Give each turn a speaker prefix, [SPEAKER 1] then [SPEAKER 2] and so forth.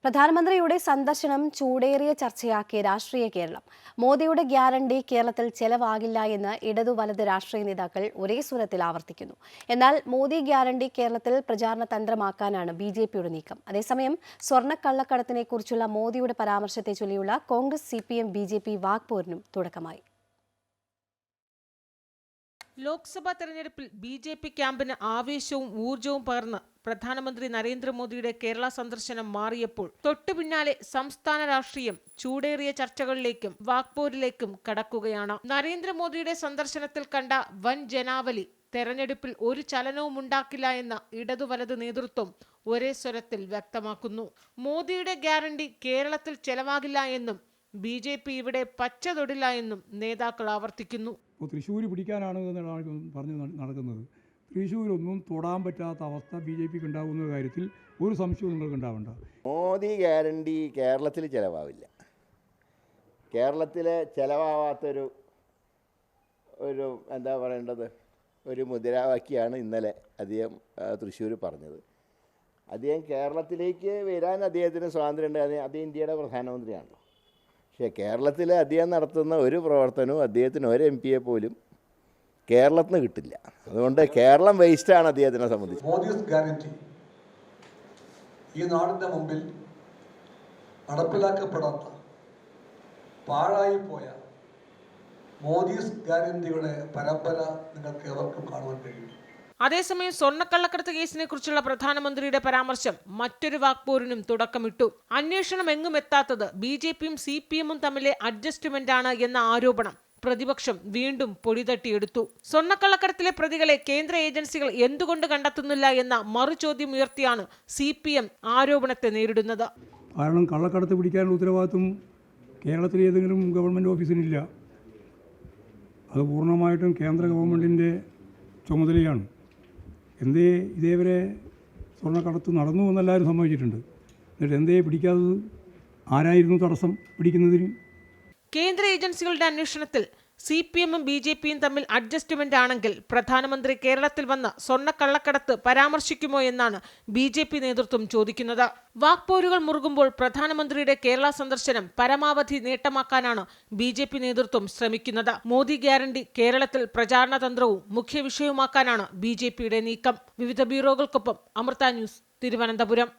[SPEAKER 1] പ്രധാനമന്ത്രിയുടെ സന്ദർശനം ചൂടേറിയ ചർച്ചയാക്കിയ രാഷ്ട്രീയ കേരളം. മോദിയുടെ ഗ്യാരണ്ടി കേരളത്തിൽ ചെലവാകില്ല എന്ന് ഇടതു വലത് രാഷ്ട്രീയ നേതാക്കൾ ഒരേ സ്വരത്തിൽ ആവർത്തിക്കുന്നു. എന്നാൽ മോദി ഗ്യാരണ്ടി കേരളത്തിൽ പ്രചാരണ തന്ത്രമാക്കാനാണ് ബിജെപിയുടെ നീക്കം. അതേസമയം സ്വർണ്ണക്കള്ളക്കടത്തിനെക്കുറിച്ചുള്ള മോദിയുടെ പരാമർശത്തെ ചൊല്ലിയുള്ള കോൺഗ്രസ്, CPM, BJP വാക്പോരിനും തുടക്കമായി.
[SPEAKER 2] ലോക്സഭാ തെരഞ്ഞെടുപ്പിൽ BJP ക്യാമ്പിന് ആവേശവും ഊർജവും പകർന്ന് പ്രധാനമന്ത്രി നരേന്ദ്രമോദിയുടെ കേരള സന്ദർശനം മാറിയപ്പോൾ തൊട്ടു പിന്നാലെ സംസ്ഥാന രാഷ്ട്രീയം ചൂടേറിയ ചർച്ചകളിലേക്കും വാക്പോരിലേക്കും കടക്കുകയാണ്. നരേന്ദ്രമോദിയുടെ സന്ദർശനത്തിൽ കണ്ട വൻ ജനാവലി തെരഞ്ഞെടുപ്പിൽ ഒരു ചലനവും ഉണ്ടാക്കില്ല എന്ന ഇടതു വലത് നേതൃത്വം ഒരേ സ്വരത്തിൽ വ്യക്തമാക്കുന്നു. മോദിയുടെ ഗ്യാരണ്ടി കേരളത്തിൽ ചെലവാകില്ല എന്നും BJP ഇവിടെ പച്ച തൊടില്ല എന്നും നേതാക്കൾ ആവർത്തിക്കുന്നു.
[SPEAKER 3] തൃശ്ശൂർ പിടിക്കാനാണ് പറഞ്ഞ് നടക്കുന്നത്. തൃശ്ശൂരൊന്നും തൊടാൻ പറ്റാത്ത അവസ്ഥ BJPക്ക് ഉണ്ടാകുന്ന കാര്യത്തിൽ ഒരു സംശയവും നിങ്ങൾക്ക് ഉണ്ടാവേണ്ട.
[SPEAKER 4] മോദി ഗ്യാരണ്ടി കേരളത്തിൽ ചിലവാവില്ല. കേരളത്തിലെ ചിലവാവാത്തൊരു എന്താ പറയേണ്ടത്, ഒരു മുദ്രാവാക്യമാണ് ഇന്നലെ അദ്ദേഹം തൃശ്ശൂർ പറഞ്ഞത്. അദ്ദേഹം കേരളത്തിലേക്ക് വരാൻ അദ്ദേഹത്തിന് സ്വാതന്ത്ര്യമുണ്ട്. അദ്ദേഹം ഇന്ത്യയുടെ പ്രധാനമന്ത്രിയാണല്ലോ. പക്ഷേ കേരളത്തിൽ അദ്ദേഹം നടത്തുന്ന ഒരു പ്രവർത്തനവും അദ്ദേഹത്തിന് ഒരു MP പോലും കേരളത്തിൽ നിന്ന് കിട്ടില്ല. അതുകൊണ്ട് കേരളം വേസ്റ്റാണ് അദ്ദേഹത്തിനെ സംബന്ധിച്ച്.
[SPEAKER 5] മോദിസ് ഗ്യാരണ്ടി ഈ നാടിൻ്റെ മുമ്പിൽ നടപ്പിലാക്കപ്പെടാത്ത പാഴായി പോയ മോദിസ് ഗ്യാരണ്ടിയുടെ പരമ്പര നിങ്ങൾക്ക് എവർക്കും കാണുവാൻ കഴിയും.
[SPEAKER 2] അതേസമയം സ്വർണ്ണക്കള്ളക്കടത്ത് കേസിനെ കുറിച്ചുള്ള പ്രധാനമന്ത്രിയുടെ പരാമർശം മറ്റൊരു വാക്പോരിനും തുടക്കമിട്ടു. അന്വേഷണം എങ്ങും എത്താത്തത് BJPയും CPMഉം തമ്മിലെ അഡ്ജസ്റ്റ്മെന്റാണ് എന്ന ആരോപണം പ്രതിപക്ഷം വീണ്ടും പൊടിതട്ടിയെടുത്തു. സ്വർണ്ണക്കള്ളക്കടത്തിലെ പ്രതികളെ കേന്ദ്ര ഏജൻസികൾ എന്തുകൊണ്ട് കണ്ടെത്തുന്നില്ല എന്ന മറുചോദ്യം ഉയർത്തിയാണ് CPM ആരോപണത്തെ നേരിടുന്നത്.
[SPEAKER 3] കാരണം കള്ളക്കടത്ത് പിടിക്കാനുള്ള ഉത്തരവാദിത്വം കേരളത്തിലെ ഏതെങ്കിലും ഗവൺമെൻറ് ഓഫീസിനില്ല. അത് പൂർണ്ണമായിട്ടും കേന്ദ്ര ഗവൺമെൻറ്റിൻ്റെ ചുമതലയാണ്. എന്തേ ഇതേവരെ സ്വർണ്ണക്കടത്ത് നടന്നു എന്നെല്ലാവരും സമ്മതിച്ചിട്ടുണ്ട്. എന്നിട്ട് എന്തേ പിടിക്കാത്തത്? ആരായിരുന്നു തടസ്സം പിടിക്കുന്നതിന്?
[SPEAKER 2] കേന്ദ്ര ഏജൻസികളുടെ അന്വേഷണത്തിൽ CPMഉം BJPയും തമ്മിൽ അഡ്ജസ്റ്റ്മെന്റ് ആണെങ്കിൽ പ്രധാനമന്ത്രി കേരളത്തിൽ വന്ന് സ്വർണ്ണക്കള്ളക്കടത്ത് പരാമർശിക്കുമോ എന്നാണ് BJP നേതൃത്വം ചോദിക്കുന്നത്. വാക്പോരുകൾ മുറുകുമ്പോൾ പ്രധാനമന്ത്രിയുടെ കേരള സന്ദർശനം പരമാവധി നേട്ടമാക്കാനാണ് BJP നേതൃത്വം ശ്രമിക്കുന്നത്. മോദി ഗ്യാരണ്ടി കേരളത്തിൽ പ്രചാരണ തന്ത്രവും മുഖ്യ വിഷയവുമാക്കാനാണ് BJPയുടെ നീക്കം. വിവിധ ബ്യൂറോകൾക്കൊപ്പം അമൃത ന്യൂസ്, തിരുവനന്തപുരം.